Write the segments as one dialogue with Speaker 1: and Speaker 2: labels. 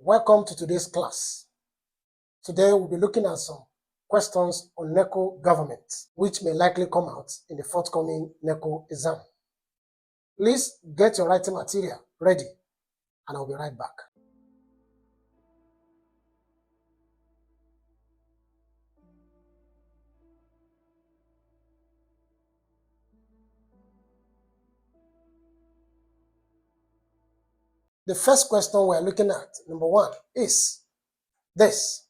Speaker 1: Welcome to today's class. Today we'll be looking at some questions on NECO government, which may likely come out in the forthcoming NECO exam. Please get your writing material ready, and I'll be right back. The first question we're looking at, number one, is this.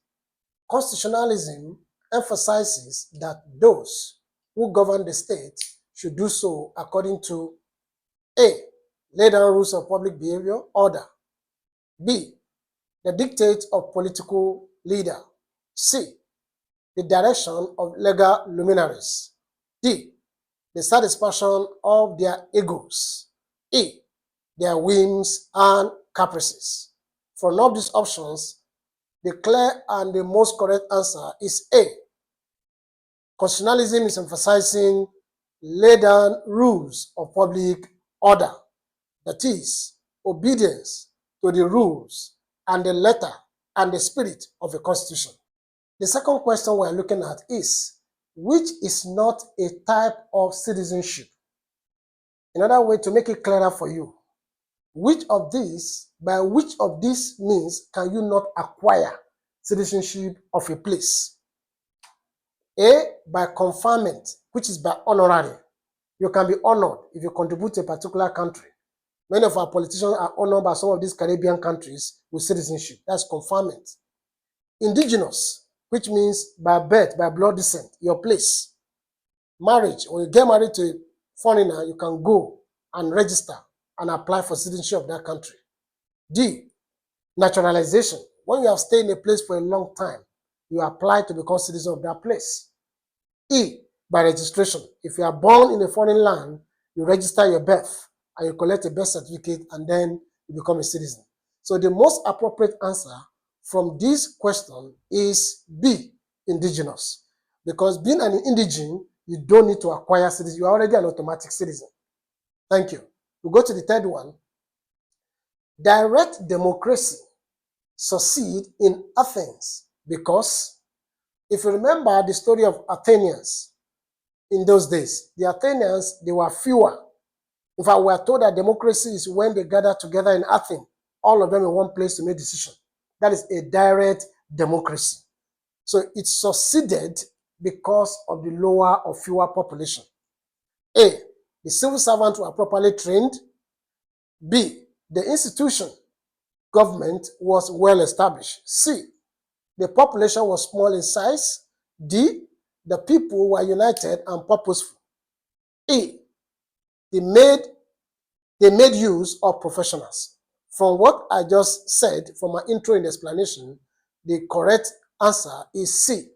Speaker 1: Constitutionalism emphasizes that those who govern the state should do so according to A. Lay down rules of public behavior, order. B. The dictate of political leader. C. The direction of legal luminaries. D. The satisfaction of their egos. E. Their whims and caprices. For none of these options, the clear and the most correct answer is A. Constitutionalism is emphasizing lay down rules of public order, that is, obedience to the rules and the letter and the spirit of a constitution. The second question we're looking at is, which is not a type of citizenship? Another way to make it clearer for you, by which of these means can you not acquire citizenship of a place? A, by conferment, which is by honorary. You can be honored if you contribute to a particular country. Many of our politicians are honored by some of these Caribbean countries with citizenship. That's conferment. Indigenous, which means by birth, by blood descent, your place. Marriage, when you get married to a foreigner, you can go and register and apply for citizenship of that country. D, naturalization. When you have stayed in a place for a long time, you apply to become citizen of that place. E, by registration. If you are born in a foreign land, you register your birth and you collect a birth certificate and then you become a citizen. So the most appropriate answer from this question is B, indigenous. Because being an indigene, you don't need to acquire citizenship. You are already an automatic citizen. Thank you. We go to the third one. Direct democracy succeed in Athens because, if you remember the story of Athenians in those days, the Athenians, they were fewer. In fact, we are told that democracy is when they gather together in Athens, all of them in one place to make decisions. That is a direct democracy. So it succeeded because of the lower or fewer population. A, the civil servants were properly trained. B, the institution, government, was well established. C, the population was small in size. D, the people were united and purposeful. E, they made use of professionals. From what I just said, from my intro and explanation, the correct answer is C.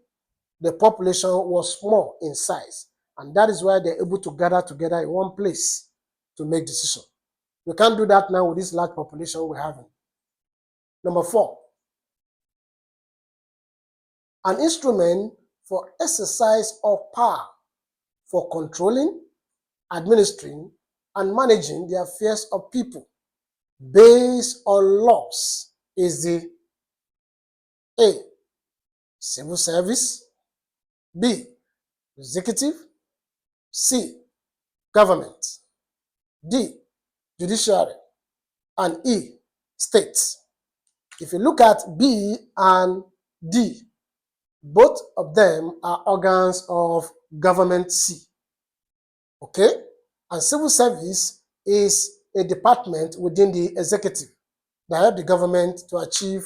Speaker 1: The population was small in size, and that is why they're able to gather together in one place to make decisions. We can't do that now with this large population we're having. Number 4, an instrument for exercise of power for controlling, administering, and managing the affairs of people based on laws is the A, civil service. B, executive. C, government. D, judiciary. And E, states. If you look at B and D, both of them are organs of government C. Okay? And civil service is a department within the executive that help the government to achieve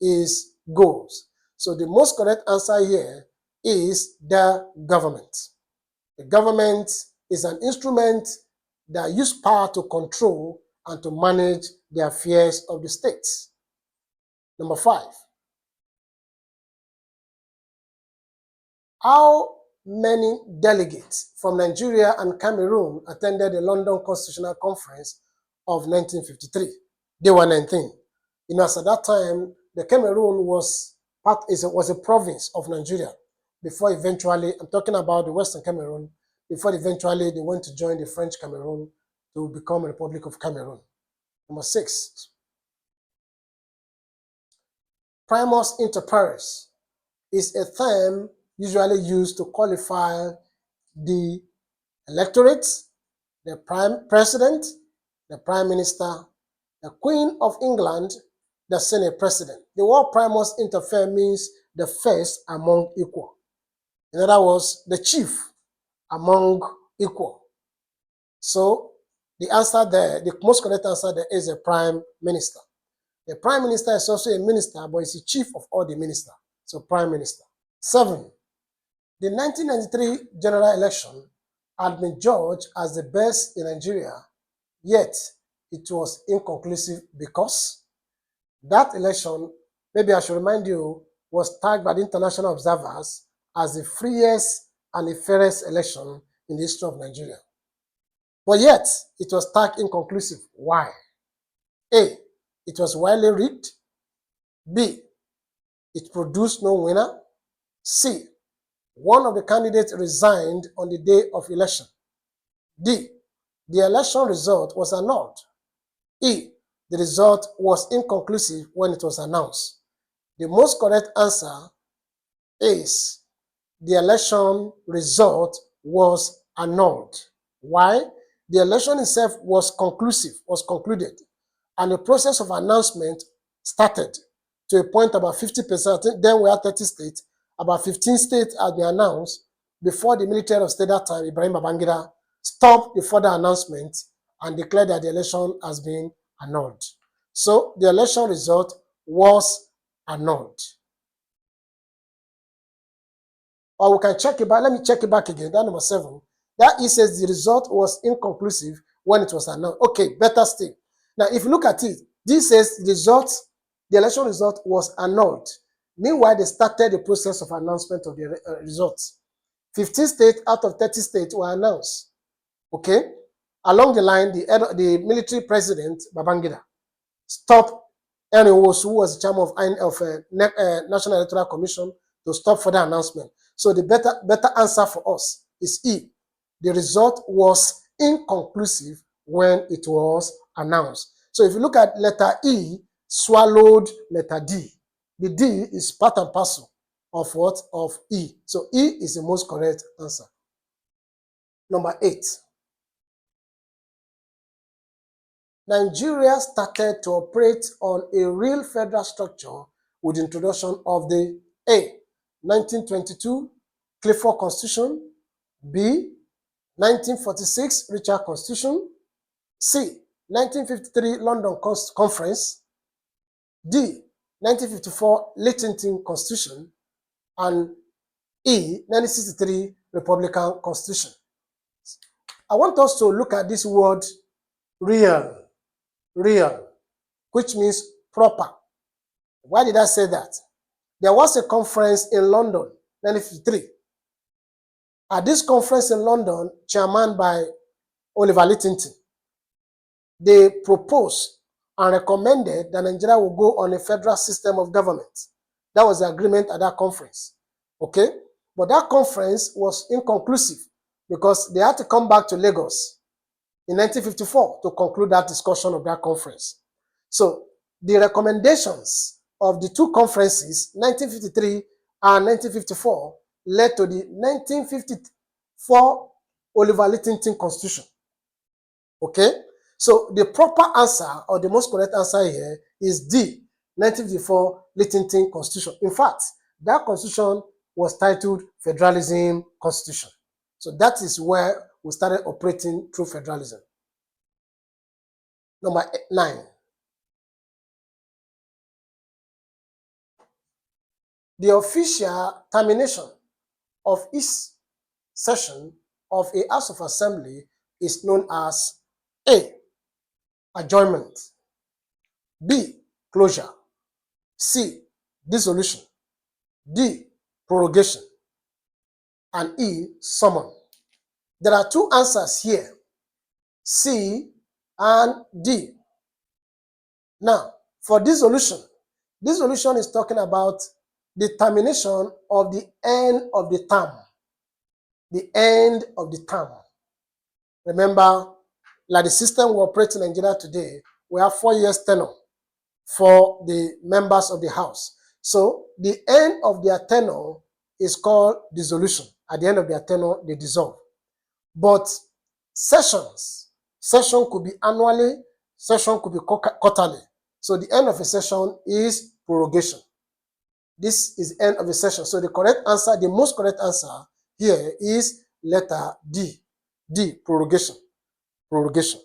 Speaker 1: its goals. So the most correct answer here is the government. The government is an instrument that uses power to control and to manage the affairs of the states. Number 5. How many delegates from Nigeria and Cameroon attended the London Constitutional Conference of 1953? They were 19. You know, as at that time, the Cameroon was a province of Nigeria before eventually, I'm talking about the Western Cameroon, before eventually they went to join the French Cameroon to become a Republic of Cameroon. Number 6. primus inter pares is a term usually used to qualify the electorate, the prime president, the prime minister, the Queen of England, the Senate president. The word primus inter pares means the first among equal. In other words, the chief among equal. So the answer there, the most correct answer there is a prime minister. The prime minister is also a minister, but he's the chief of all the ministers. So prime minister. 7. The 1993 general election had been judged as the best in Nigeria, yet it was inconclusive because that election, maybe I should remind you, was tagged by the international observers as the freest and the fairest election in the history of Nigeria. But yet, it was tagged inconclusive. Why? A, it was widely rigged. B, it produced no winner. C, one of the candidates resigned on the day of election. D, the election result was annulled. E, the result was inconclusive when it was announced. The most correct answer is the election result was annulled. Why? The election itself was concluded, and the process of announcement started to a point about 50%. I think then we had 30 states. About 15 states had been announced before the military of state that time, Ibrahim Babangida, stopped the further announcement and declared that the election has been annulled. So the election result was annulled. Or we can check it back. Let me check it back again. That number 7. That it says the result was inconclusive when it was announced. Okay, better still. Now, if you look at it, this says the election result was annulled. Meanwhile, they started the process of announcement of the results. 15 states out of 30 states were announced. Okay? Along the line, the military president, Babangida, stopped anyone who was the chairman of National Electoral Commission to stop further announcement. So the better answer for us is E. The result was inconclusive when it was announced. So if you look at letter E, swallowed letter D. The D is part and parcel of what? Of E. So E is the most correct answer. Number 8. Nigeria started to operate on a real federal structure with the introduction of the A. 1922 Clifford Constitution, B. 1946 Richard Constitution, C. 1953 London Conference, D. 1954 Lexington Constitution, and E. 1963 Republican Constitution. I want us to look at this word real, which means proper. Why did I say that? There was a conference in London, 1953. At this conference in London, chairman by Oliver Lexington, they proposed and recommended that Nigeria will go on a federal system of government. That was the agreement at that conference. Okay? But that conference was inconclusive because they had to come back to Lagos in 1954 to conclude that discussion of that conference. So the recommendations of the two conferences, 1953 and 1954, led to the 1954 Oliver Lexington Constitution. Okay? So the proper answer, or the most correct answer here, is D, 1954 Lexington Constitution. In fact, that constitution was titled Federalism Constitution. So that is where we started operating through federalism. Number 9. The official termination of each session of a House of Assembly is known as A, adjournment, B, closure, C, dissolution, D, prorogation, and E, summon. There are two answers here, C and D. Now, for dissolution, dissolution is talking about the termination of the end of the term. The end of the term. Remember, like the system we operate in Nigeria today, we have 4 years tenure for the members of the House. So the end of their tenure is called dissolution. At the end of their tenure, they dissolve. But session could be annually, session could be quarterly. So the end of a session is prorogation. This is the end of the session. So the correct answer, the most correct answer here is letter D. D, prorogation. Prorogation.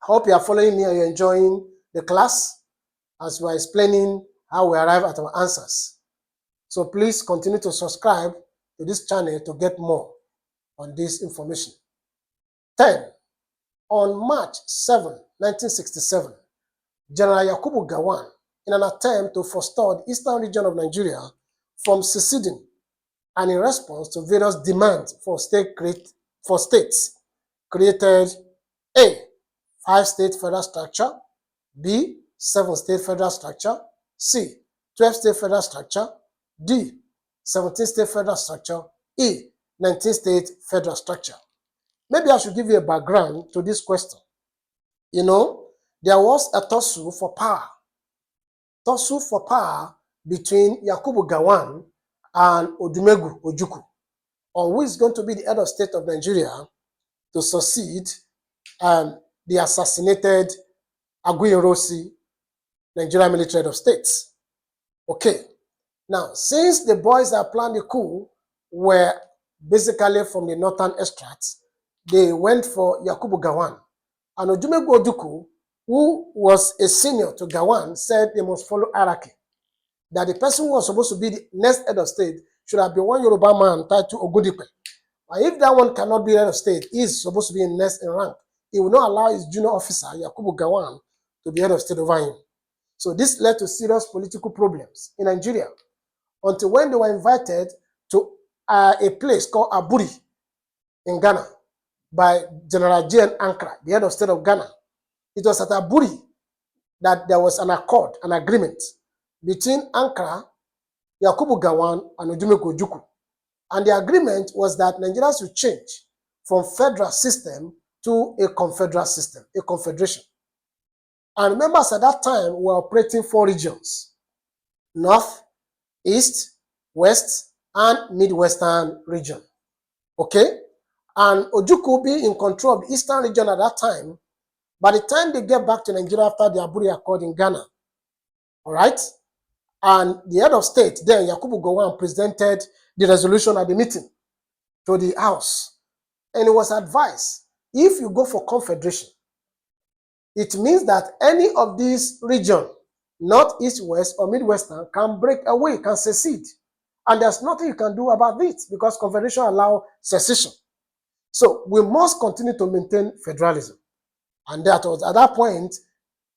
Speaker 1: I hope you are following me and you're enjoying the class as we are explaining how we arrive at our answers. So please continue to subscribe to this channel to get more on this information. 10. On March 7, 1967, General Yakubu Gowon, in an attempt to forestall the eastern region of Nigeria from seceding and in response to various demands for states, created A. 5-state federal structure, B. 7-state federal structure, C. 12-state federal structure, D. 17-state federal structure, E. 19-state federal structure. Maybe I should give you a background to this question. You know, there was a tussle for power. Tussle for power between Yakubu Gowon and Odumegwu Ojukwu, on who is going to be the head of state of Nigeria to succeed the assassinated Aguiyi-Ironsi, Nigerian military head of states. Okay. Now, since the boys that planned the coup were basically from the northern extracts, they went for Yakubu Gowon. And Odumegwu Ojukwu, who was a senior to Gowon, said they must follow hierarchy. That the person who was supposed to be the next head of state should have been one Yoruba man tied to Ogundipe. And if that one cannot be head of state, he is supposed to be next in rank. He will not allow his junior officer, Yakubu Gowon, to be head of state over him. So this led to serious political problems in Nigeria until when they were invited to a place called Aburi in Ghana by General J.N. Ankara, the head of state of Ghana. It was at Aburi that there was an accord, an agreement between Ankara, Yakubu Gowon, and Odumegwu Ojukwu. And the agreement was that Nigeria should change from federal system to a confederal system, a confederation. And members at that time were operating 4 regions: North, East, West, and Midwestern region. Okay? And Ojukwu being in control of the Eastern region at that time, by the time they get back to Nigeria after the Aburi Accord in Ghana, all right? And the head of state, then Yakubu Gowon, presented the resolution at the meeting to the House. And it was advised, if you go for confederation, it means that any of these regions, North, East, West, or Midwestern, can break away, can secede. And there's nothing you can do about it because confederation allows secession. So we must continue to maintain federalism. And that was, at that point,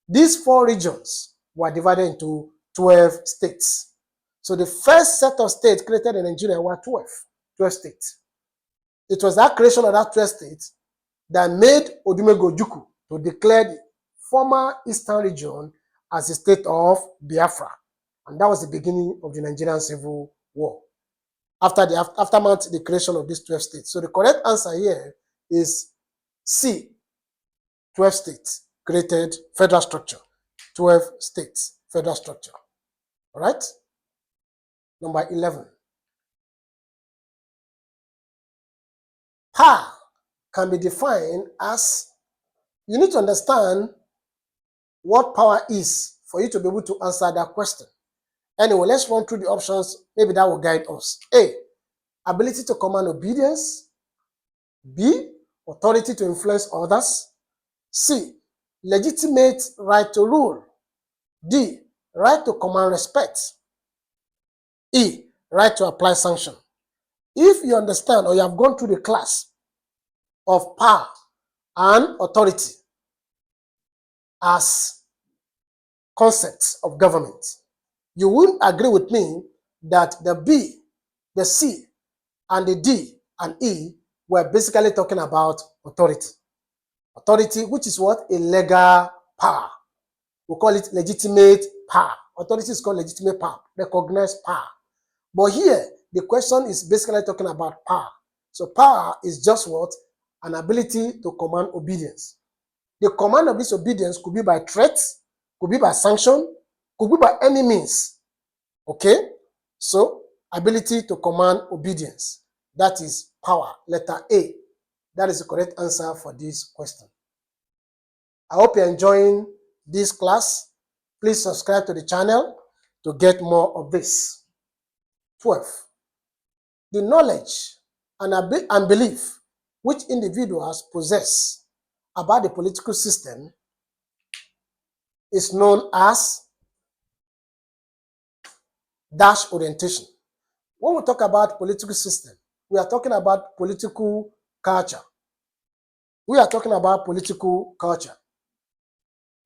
Speaker 1: these 4 regions were divided into 12 states. So the first set of states created in Nigeria were 12 states. It was that creation of that 12 states that made Odumegwu Ojukwu to declare the former Eastern region as a state of Biafra. And that was the beginning of the Nigerian Civil War. After the aftermath, the creation of these 12 states. So the correct answer here is C. 12 states created federal structure. 12 states, federal structure. All right? Number 11. Power can be defined as, you need to understand what power is for you to be able to answer that question. Anyway, let's run through the options. Maybe that will guide us. A, ability to command obedience. B, authority to influence others. C, legitimate right to rule. D, right to command respect. E, right to apply sanction. If you understand or you have gone through the class of power and authority as concepts of government, you wouldn't agree with me that the B, the C, and the D and E were basically talking about authority. Authority, which is what? A legal power. We call it legitimate power. Authority is called legitimate power, recognized power. But here, the question is basically talking about power. So power is just what? An ability to command obedience. The command of this obedience could be by threats, could be by sanction, could be by any means. Okay? So, ability to command obedience. That is power. Letter A. That is the correct answer for this question. I hope you're enjoying this class. Please subscribe to the channel to get more of this. 12. The knowledge and belief which individuals possess about the political system is known as dash orientation. When we talk about political system, we are talking about political culture. We are talking about political culture.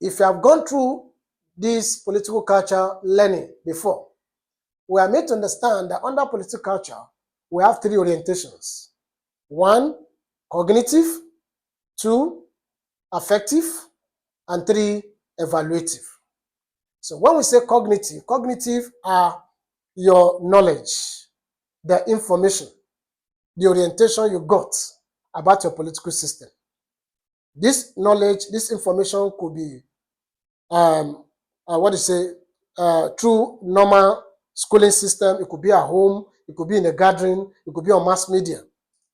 Speaker 1: If you have gone through this political culture learning before, we are made to understand that under political culture, we have 3 orientations. 1, cognitive, 2, affective, and 3, evaluative. So when we say cognitive are your knowledge, the information, the orientation you got about your political system. This knowledge, this information could be through normal schooling system. It could be at home, it could be in a gathering, it could be on mass media,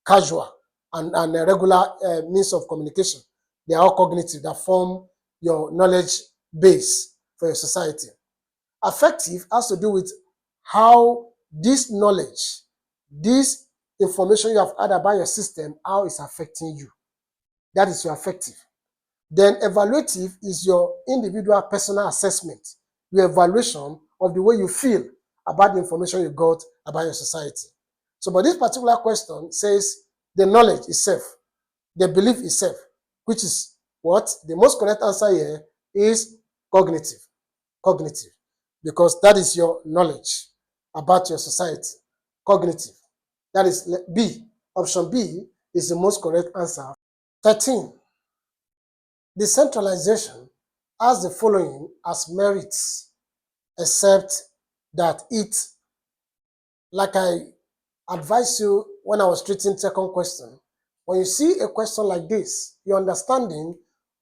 Speaker 1: casual, and a regular means of communication. They are all cognitive that form your knowledge base for your society. Affective has to do with how this knowledge, this information you have had about your system, how it's affecting you. That is your affective. Then evaluative is your individual personal assessment, your evaluation of the way you feel about the information you got about your society. So, but this particular question says the knowledge itself, the belief itself, which is what? The most correct answer here is cognitive. Cognitive. Because that is your knowledge about your society. Cognitive. That is B. Option B is the most correct answer. 13. Decentralization has the following as merits, except that it, like I advised you when I was treating second question, when you see a question like this, your understanding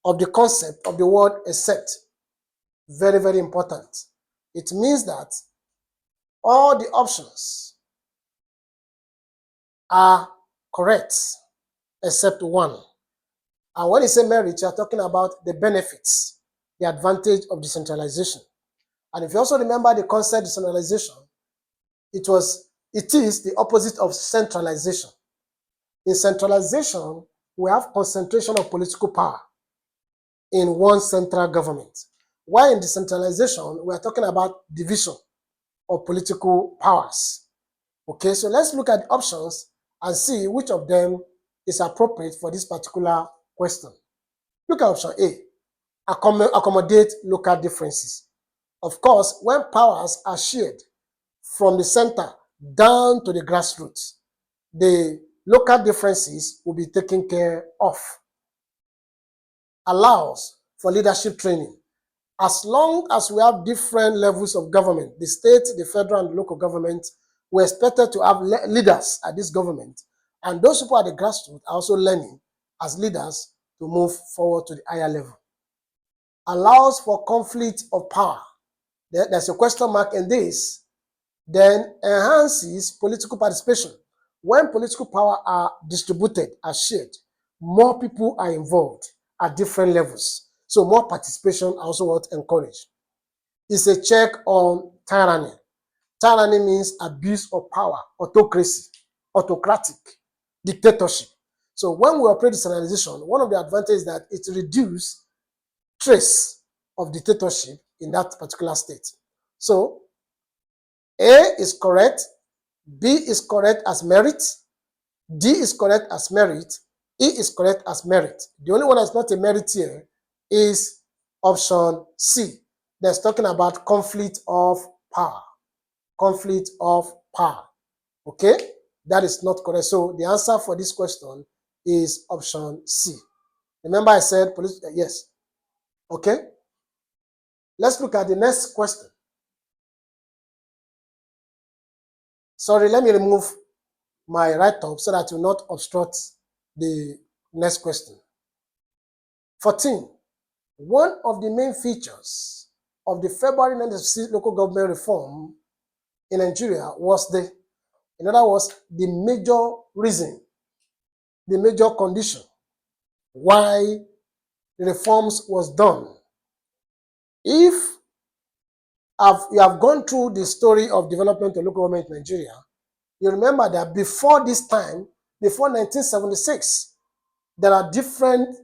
Speaker 1: of the concept of the word except, very, very important. It means that all the options are correct except one. And when you say merit, you are talking about the benefits, the advantage of decentralization. And if you also remember the concept decentralization, it is the opposite of centralization. In centralization, we have concentration of political power in one central government. While in decentralization, we are talking about division of political powers. Okay, so let's look at the options and see which of them is appropriate for this particular question. Look at option A, accommodate local differences. Of course, when powers are shared from the center down to the grassroots, the local differences will be taken care of. Allows for leadership training. As long as we have different levels of government, the state, the federal, and the local government, we're expected to have leaders at this government. And those people at the grassroots are also learning as leaders to move forward to the higher level. Allows for conflict of power. There's a question mark in this. Then enhances political participation. When political power are distributed, are shared, more people are involved at different levels. So more participation are also what encouraged. It's a check on tyranny. Tyranny means abuse of power, autocracy, autocratic, dictatorship. So when we operate decentralization, one of the advantages is that it reduces trace of dictatorship in that particular state. So A is correct, B is correct as merit, D is correct as merit, E is correct as merit. The only one that's not a merit here is option C. That's talking about conflict of power. Conflict of power. Okay? That is not correct. So the answer for this question is option C. Remember I said yes. Okay? Let's look at the next question. Sorry, let me remove my right top so that it will not obstruct the next question. 14. One of the main features of the February 1996 local government reform in Nigeria was in other words, the major reason, the major condition why the reforms was done. If you have gone through the story of development of local government in Nigeria, you remember that before this time, before 1976, there are different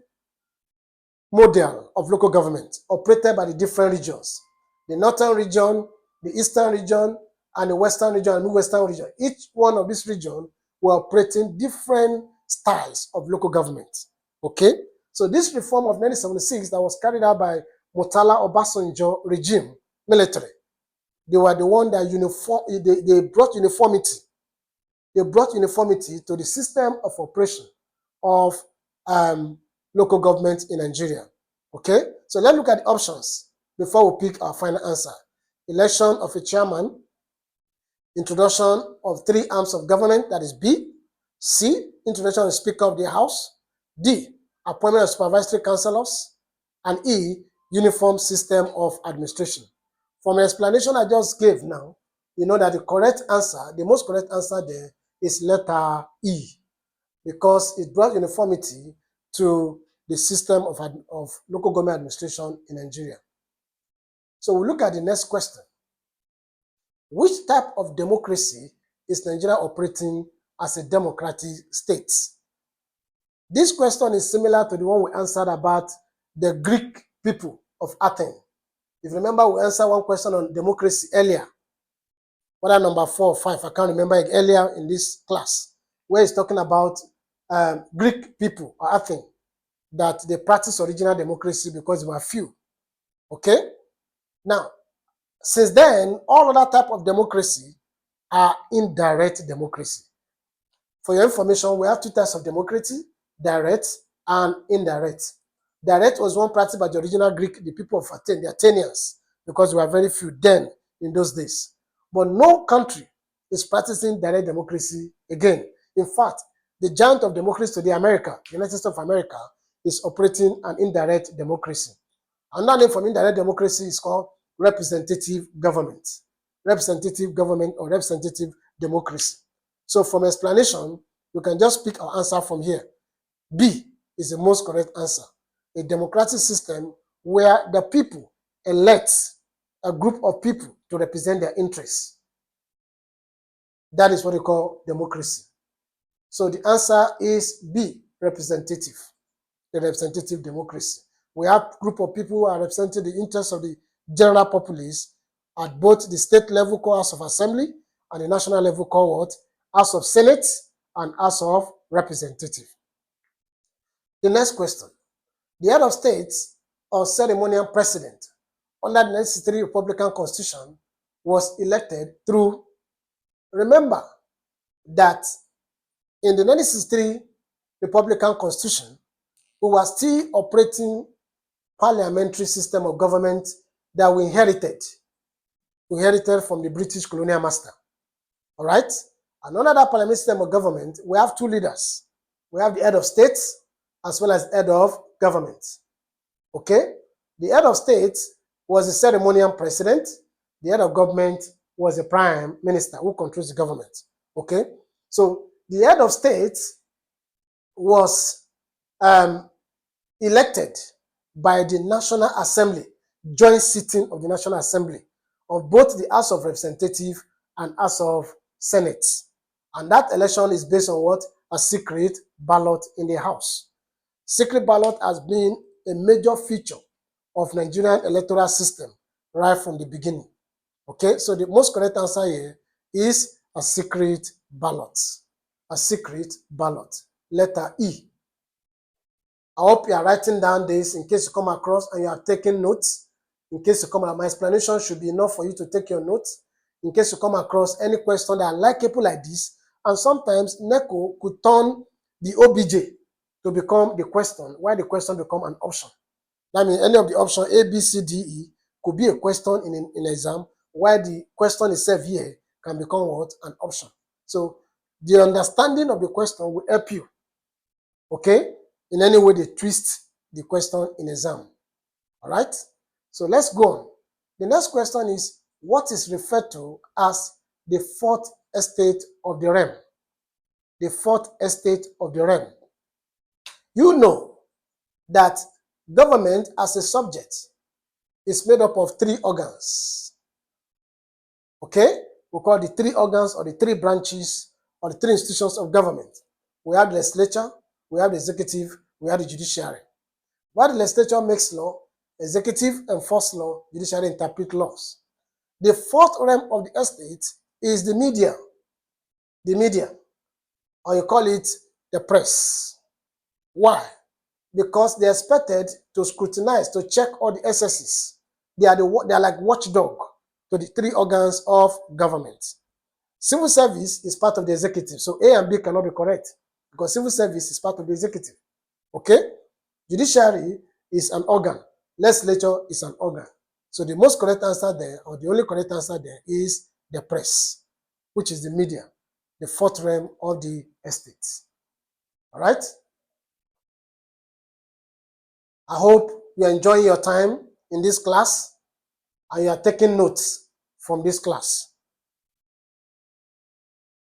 Speaker 1: models of local government operated by the different regions. The northern region, the eastern region, and the western region and western region. Each one of these regions were operating different styles of local government. Okay? So this reform of 1976 that was carried out by Murtala Obasanjo regime, military, they were the one that they brought uniformity. They brought uniformity to the system of operation of local government in Nigeria. Okay? So let's look at the options before we pick our final answer. Election of a chairman, introduction of 3 arms of government, that is B. C, introduction of the Speaker of the House. D, appointment of supervisory councillors. And E, uniform system of administration. From the explanation I just gave now, you know that the correct answer, the most correct answer there is letter E, because it brought uniformity to the system of local government administration in Nigeria. So we look at the next question. Which type of democracy is Nigeria operating as a democratic state? This question is similar to the one we answered about the Greek people of Athens. If you remember, we answered one question on democracy earlier, whether number 4 or 5, I can't remember it, earlier in this class, where it's talking about Greek people of Athens, that they practice original democracy because there were few. Okay? Now, since then, all other type of democracy are indirect democracy. For your information, we have 2 types of democracy, direct and indirect. Direct was one practiced by the original Greek, the people of Athens, the Athenians, because there were very few then in those days. But no country is practicing direct democracy again. In fact, the giant of democracy today, America, the United States of America, is operating an indirect democracy. Another name for indirect democracy is called representative government. Representative government or representative democracy. So from explanation, you can just pick our answer from here. B is the most correct answer. A democratic system where the people elect a group of people to represent their interests. That is what we call democracy. So the answer is B, representative. The representative democracy. We have a group of people who are representing the interests of the general populace at both the state level called House of Assembly and the national level called what? House of Senate and House of Representative. The next question. The head of state or ceremonial president under the 1963 Republican Constitution was elected through, remember that in the 1963 Republican Constitution, we were still operating parliamentary system of government that we inherited. We inherited from the British colonial master. All right? And under that parliamentary system of government, we have 2 leaders. We have the head of state as well as head of government. Okay? The head of state was the ceremonial president. The head of government was the prime minister who controls the government. Okay? So the head of state was elected by the National Assembly, joint sitting of the National Assembly of both the House of Representatives and House of Senate. And that election is based on what? A secret ballot in the House. Secret ballot has been a major feature of Nigerian electoral system right from the beginning. Okay, so the most correct answer here is a secret ballot. A secret ballot. Letter E. I hope you are writing down this in case you come across and you are taking notes. In case you come across, my explanation should be enough for you to take your notes. In case you come across any question that are likable like this, and sometimes NECO could turn the OBJ to become the question, while the question become an option. That means any of the options A, B, C, D, E could be a question in an exam, while the question itself here can become what? An option. So the understanding of the question will help you, okay, in any way they twist the question in exam. All right? So let's go on. The next question is, what is referred to as the fourth estate of the realm. The fourth estate of the realm. You know that government as a subject is made up of three organs. Okay? We call the three organs or the three branches or the three institutions of government. We have the legislature, we have the executive, we have the judiciary. While the legislature makes law, executive enforce law, judiciary interpret laws. The fourth realm of the estate is the media. The media, or you call it the press. Why? Because they're expected to scrutinize, to check all the excesses. They are like watchdog to the three organs of government. Civil service is part of the executive, so A and B cannot be correct because civil service is part of the executive. Okay? Judiciary is an organ. Legislature is an organ. So the most correct answer there, or the only correct answer there, is the press, which is the media, the fourth realm of the estate. All right? I hope you are enjoying your time in this class and you are taking notes from this class.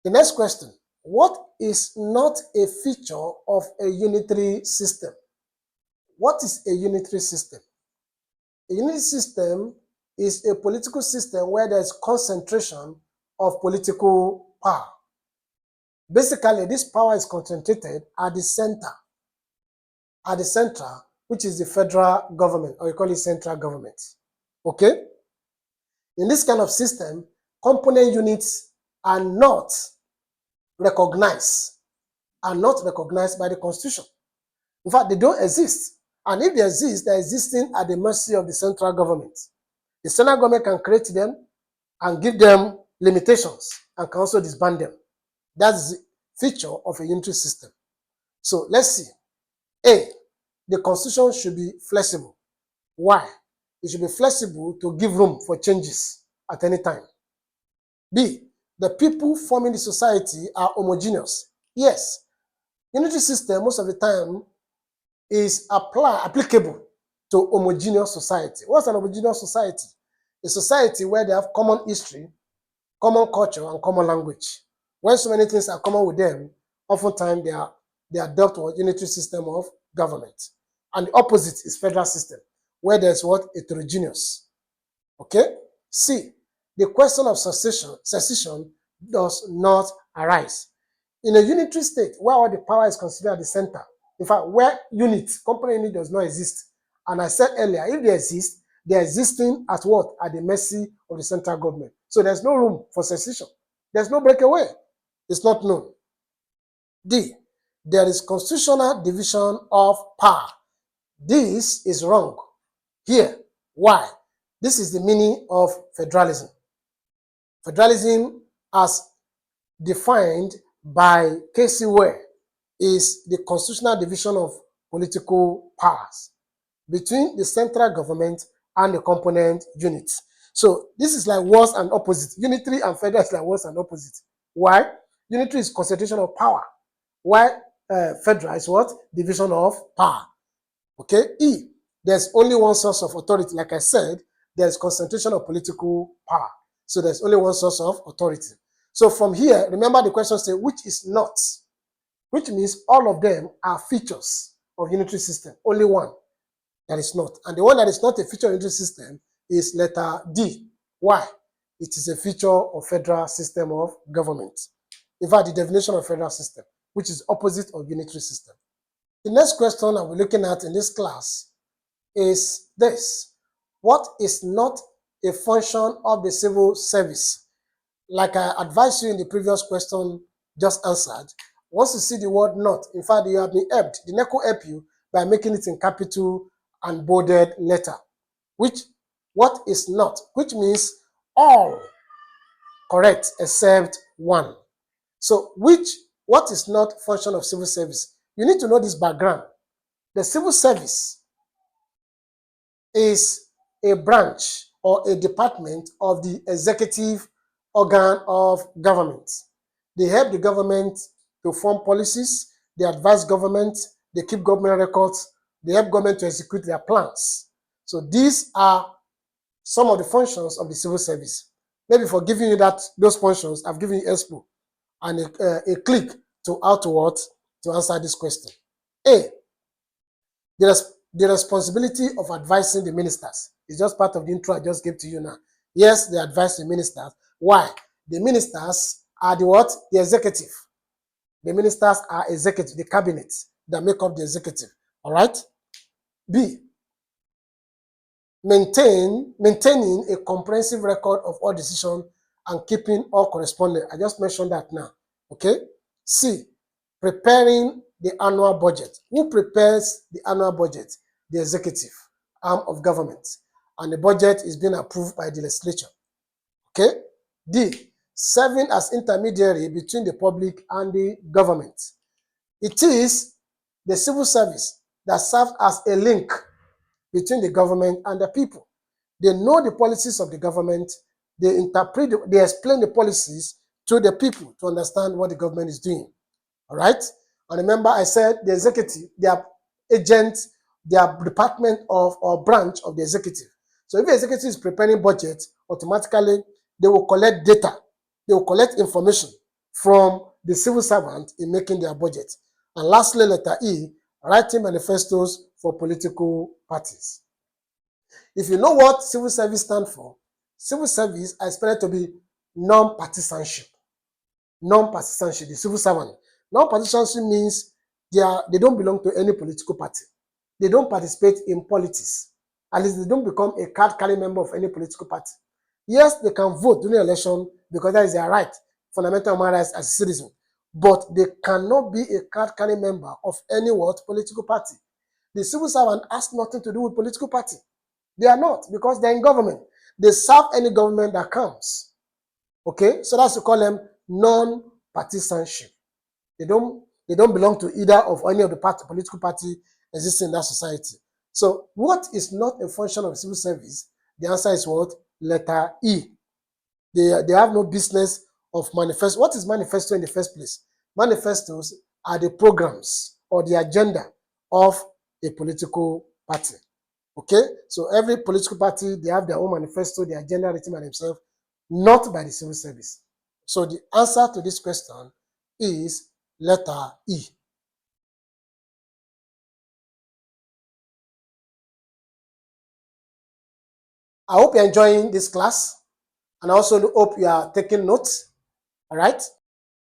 Speaker 1: The next question, what is not a feature of a unitary system? What is a unitary system? A unitary system is a political system where there is concentration of political power. Basically, this power is concentrated at the center, which is the federal government, or you call it central government. Okay? In this kind of system, component units are not recognized by the Constitution. In fact, they don't exist. And if they exist, they're existing at the mercy of the central government. The central government can create them and give them limitations and can also disband them. That's the feature of a unitary system. So let's see. A, the Constitution should be flexible. Why? It should be flexible to give room for changes at any time. B, the people forming the society are homogeneous. Yes, unitary system most of the time is applicable to homogeneous society. What's an homogeneous society? A society where they have common history, common culture, and common language. When so many things are common with them, oftentimes they adopt a unitary system of government. And the opposite is federal system, where there's what? Heterogeneous. Okay? C, the question of secession does not arise. In a unitary state, where all the power is considered at the center, in fact, where component unit does not exist, and I said earlier, if they exist, they're existing at what? At the mercy of the central government. So there's no room for secession. There's no breakaway. It's not known. D, there is constitutional division of power. This is wrong. Here, why? This is the meaning of federalism. Federalism, as defined by Casey Ware, is the constitutional division of political powers between the central government and the component units. So this is like words and opposite. Unitary and federal is like words and opposite. Why? Unitary is concentration of power. Why federal is what? Division of power. Okay? E, there's only one source of authority. Like I said, there's concentration of political power. So there's only one source of authority. So from here, remember the question says, which is not? Which means all of them are features of unitary system. Only one that is not. And the one that is not a feature of unitary system is letter D. Why? It is a feature of federal system of government. In fact, the definition of federal system, which is opposite of unitary system. The next question that we're looking at in this class is this. What is not a function of the civil service? Like I advised you in the previous question just answered, once you see the word not, in fact, you have been helped. The NECO help you by making it in capital and bolded letter. What is not? Which means all correct except one. So what is not function of civil service? You need to know this background. The civil service is a branch or a department of the executive organ of government. They help the government to form policies, they advise government, they keep government records, they help government to execute their plans. So these are some of the functions of the civil service. maybe for giving you those functions, I've given you expo and a click to how to what to answer this question. A, the responsibility of advising the ministers is just part of the intro I just gave to you now. Yes, they advise the ministers. Why? The ministers are the what? The executive. The ministers are executive, the cabinet that make up the executive. All right. B, maintaining a comprehensive record of all decisions and keeping all correspondence. I just mentioned that now. Okay. C, preparing the annual budget. Who prepares the annual budget? The executive arm of government. And the budget is being approved by the legislature. Okay. D, serving as intermediary between the public and the government. It is the civil service that serves as a link between the government and the people. They know the policies of the government. They explain the policies to the people to understand what the government is doing. All right. And remember, I said the executive, their agent, their department of or branch of the executive. So if the executive is preparing budget, automatically they will collect data. They will collect information from the civil servant in making their budget. And lastly, letter E, writing manifestos for political parties. If you know what civil service stands for, civil service I expect it to be non-partisanship. Non-partisanship, the civil servant. Non-partisanship means they don't belong to any political party. They don't participate in politics. At least they don't become a card-carrying member of any political party. Yes, they can vote during the election because that is their right, fundamental human rights as a citizen. But they cannot be a card-carrying member of any political party. The civil servant has nothing to do with political party. They are not, because they're in government. They serve any government that comes. Okay, so that's to call them non-partisanship. They don't belong to either of any of the political party existing in that society. So what is not a function of civil service? The answer is what? Letter E. They have no business of manifesto. What is manifesto in the first place? Manifestos are the programs or the agenda of a political party. Okay, so every political party, they have their own manifesto, their agenda written by themselves, not by the civil service. So the answer to this question is letter E. I hope you're enjoying this class, and I also hope you are taking notes. All right,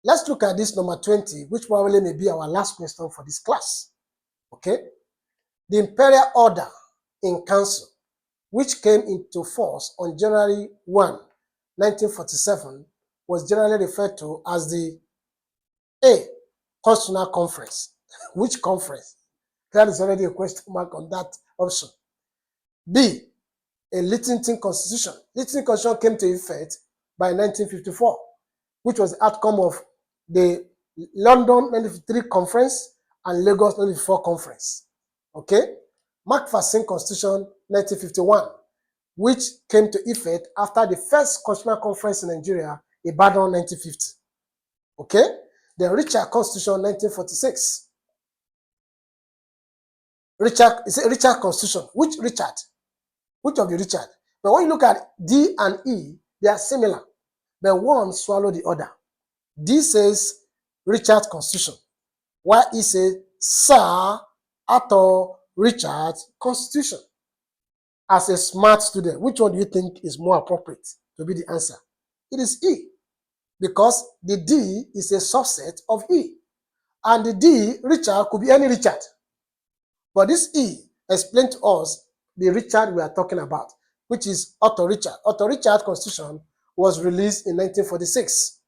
Speaker 1: let's look at this number 20, which probably may be our last question for this class. Okay, the imperial order in council, which came into force on January 1, 1947, was generally referred to as the A, Constitutional Conference. Which conference? There is already a question mark on that option. B, a Littleton Constitution. Littleton Constitution came to effect by 1954, which was the outcome of the London 1953 Conference and Lagos 1954 Conference. Okay? Macpherson Constitution 1951, which came to effect after the first Constitutional Conference in Nigeria, Ibadan 1950. Okay? The Richard Constitution 1946. Richard Constitution. Which Richard? Which of the Richard? But when you look at D and E, they are similar. But one swallow the other. D says Richard Constitution, while E says Sir Arthur Richard Constitution. As a smart student, which one do you think is more appropriate to be the answer? It is E, because the D is a subset of E. And the D, Richard, could be any Richard. But this E explained to us the Richard we are talking about, which is Arthur Richard. Arthur Richard Constitution was released in 1946,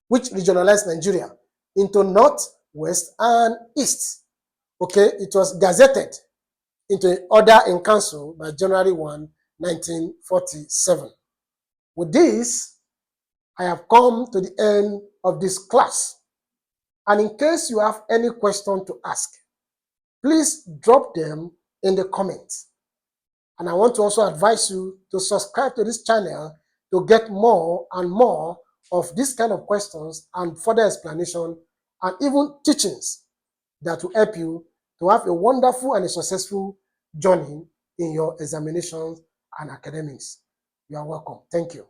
Speaker 1: which regionalized Nigeria into North, West, and East. Okay, it was gazetted into order in council by January 1, 1947. With this, I have come to the end of this class. And in case you have any question to ask, please drop them in the comments. And I want to also advise you to subscribe to this channel to get more and more of this kind of questions and further explanation and even teachings that will help you to have a wonderful and a successful journey in your examinations and academics. You are welcome. Thank you.